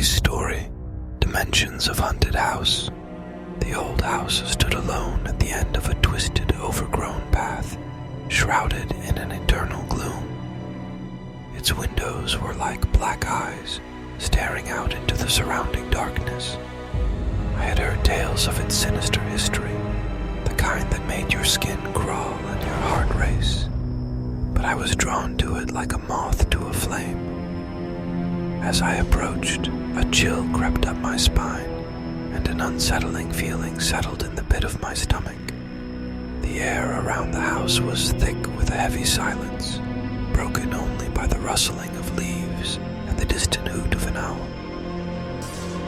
Story, Dimensions of Haunted House. The old house stood alone at the end of a twisted, overgrown path, shrouded in an eternal gloom. Its windows were like black eyes, staring out into the surrounding darkness. I had heard tales of its sinister history, the kind that made your skin crawl and your heart race. But I was drawn to it like a moth to a flame. As I approached, a chill crept up my spine, and an unsettling feeling settled in the pit of my stomach. The air around the house was thick with a heavy silence, broken only by the rustling of leaves and the distant hoot of an owl.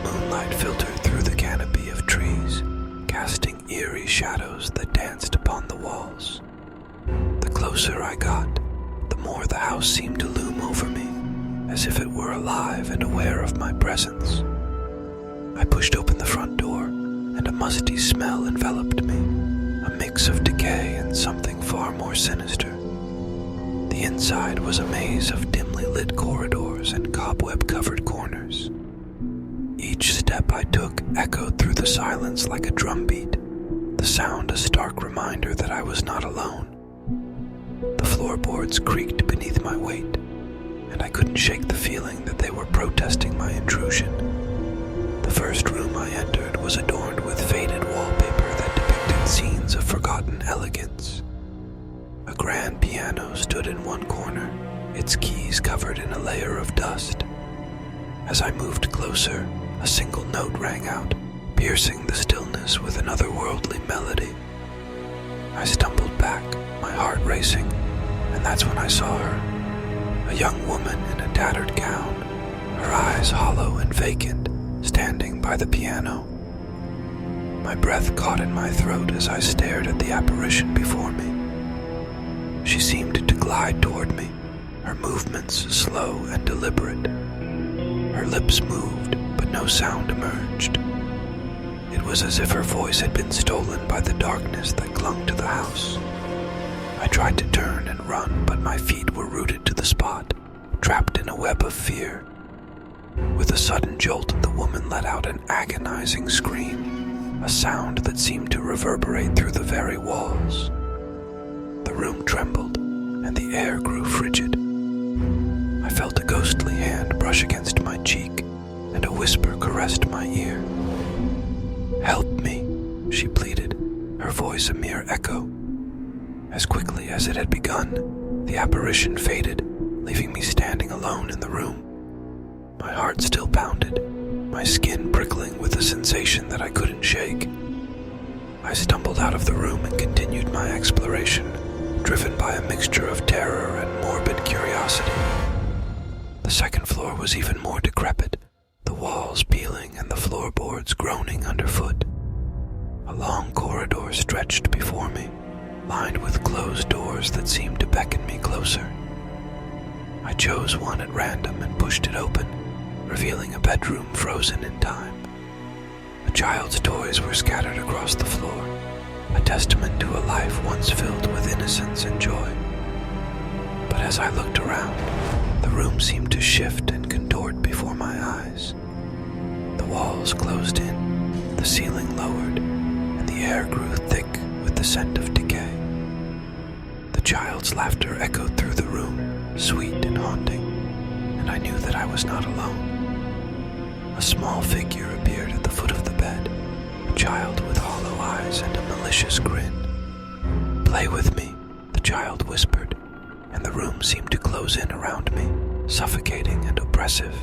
Moonlight filtered through the canopy of trees, casting eerie shadows that danced upon the walls. The closer I got, the more the house seemed to loom over me, as if it were alive and aware of my presence. I pushed open the front door, and a musty smell enveloped me, a mix of decay and something far more sinister. The inside was a maze of dimly lit corridors and cobweb-covered corners. Each step I took echoed through the silence like a drumbeat, the sound a stark reminder that I was not alone. The floorboards creaked beneath my weight, and I couldn't shake the feeling that they were protesting my intrusion. The first room I entered was adorned with faded wallpaper that depicted scenes of forgotten elegance. A grand piano stood in one corner, its keys covered in a layer of dust. As I moved closer, a single note rang out, piercing the stillness with an otherworldly melody. I stumbled back, my heart racing, and that's when I saw her. A young woman in a tattered gown, her eyes hollow and vacant, standing by the piano. My breath caught in my throat as I stared at the apparition before me. She seemed to glide toward me, her movements slow and deliberate. Her lips moved, but no sound emerged. It was as if her voice had been stolen by the darkness that clung to the house. I tried to turn and run, but my feet were rooted to the spot, trapped in a web of fear. With a sudden jolt, the woman let out an agonizing scream, a sound that seemed to reverberate through the very walls. The room trembled, and the air grew frigid. I felt a ghostly hand brush against my cheek, and a whisper caressed my ear. "Help me," she pleaded, her voice a mere echo. As quickly as it had begun, the apparition faded, leaving me standing alone in the room. My heart still pounded, my skin prickling with a sensation that I couldn't shake. I stumbled out of the room and continued my exploration, driven by a mixture of terror and morbid curiosity. The second floor was even more decrepit, the walls peeling and the floorboards groaning underfoot. A long corridor stretched before me, lined with closed doors that seemed to beckon me closer. I chose one at random and pushed it open, revealing a bedroom frozen in time. A child's toys were scattered across the floor, a testament to a life once filled with innocence and joy. But as I looked around, the room seemed to shift and contort before my eyes. The walls closed in, the ceiling lowered, and the air grew thick with the scent of decay. The child's laughter echoed through the room, sweet and haunting, and I knew that I was not alone. A small figure appeared at the foot of the bed, a child with hollow eyes and a malicious grin. "Play with me," the child whispered, and the room seemed to close in around me, suffocating and oppressive.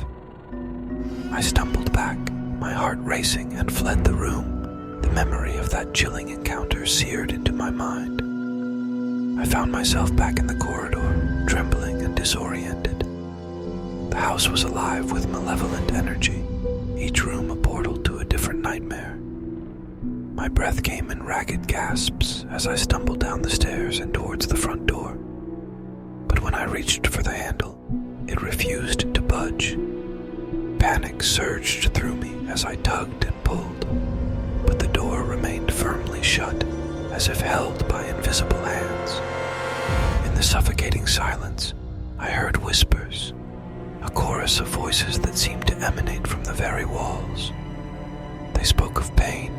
I stumbled back, my heart racing, and fled the room, the memory of that chilling encounter seared into my mind. I found myself back in the corridor, trembling and disoriented. The house was alive with malevolent energy, each room a portal to a different nightmare. My breath came in ragged gasps as I stumbled down the stairs and towards the front door. But when I reached for the handle, it refused to budge. Panic surged through me as I tugged and pulled, but the door remained firmly shut, as if held by invisible hands. In the suffocating silence, I heard whispers, a chorus of voices that seemed to emanate from the very walls. They spoke of pain,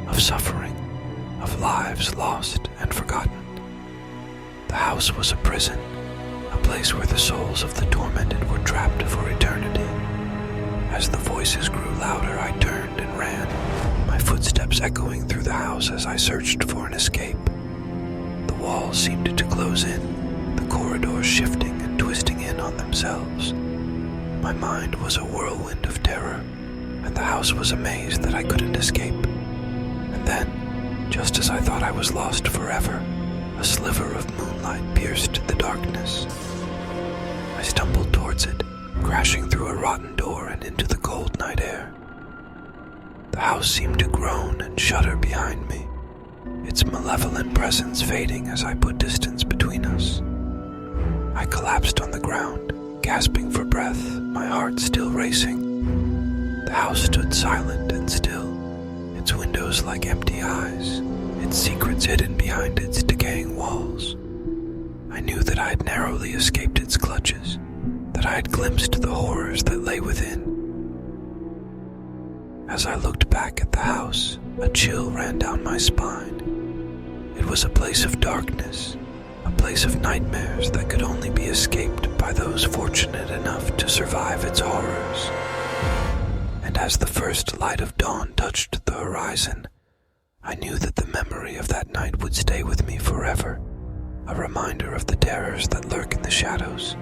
of suffering, of lives lost and forgotten. The house was a prison, a place where the souls of the tormented were trapped for eternity. As the voices grew louder, I turned and ran, my footsteps echoing through the house as I searched for an escape. The walls seemed to close in, the corridors shifting and twisting in on themselves. My mind was a whirlwind of terror, and the house was amazed that I couldn't escape. And then, just as I thought I was lost forever, a sliver of moonlight pierced the darkness. I stumbled towards it, crashing through a rotten door and into the cold night air. The house seemed to groan and shudder behind me, its malevolent presence fading as I put distance between us. I collapsed on the ground, gasping for breath, my heart still racing. The house stood silent and still, its windows like empty eyes, its secrets hidden behind its decaying walls. I knew that I had narrowly escaped its clutches, that I had glimpsed the horrors that lay within. As I looked back at the house, a chill ran down my spine. It was a place of darkness, a place of nightmares that could only be escaped by those fortunate enough to survive its horrors. And as the first light of dawn touched the horizon, I knew that the memory of that night would stay with me forever, a reminder of the terrors that lurk in the shadows,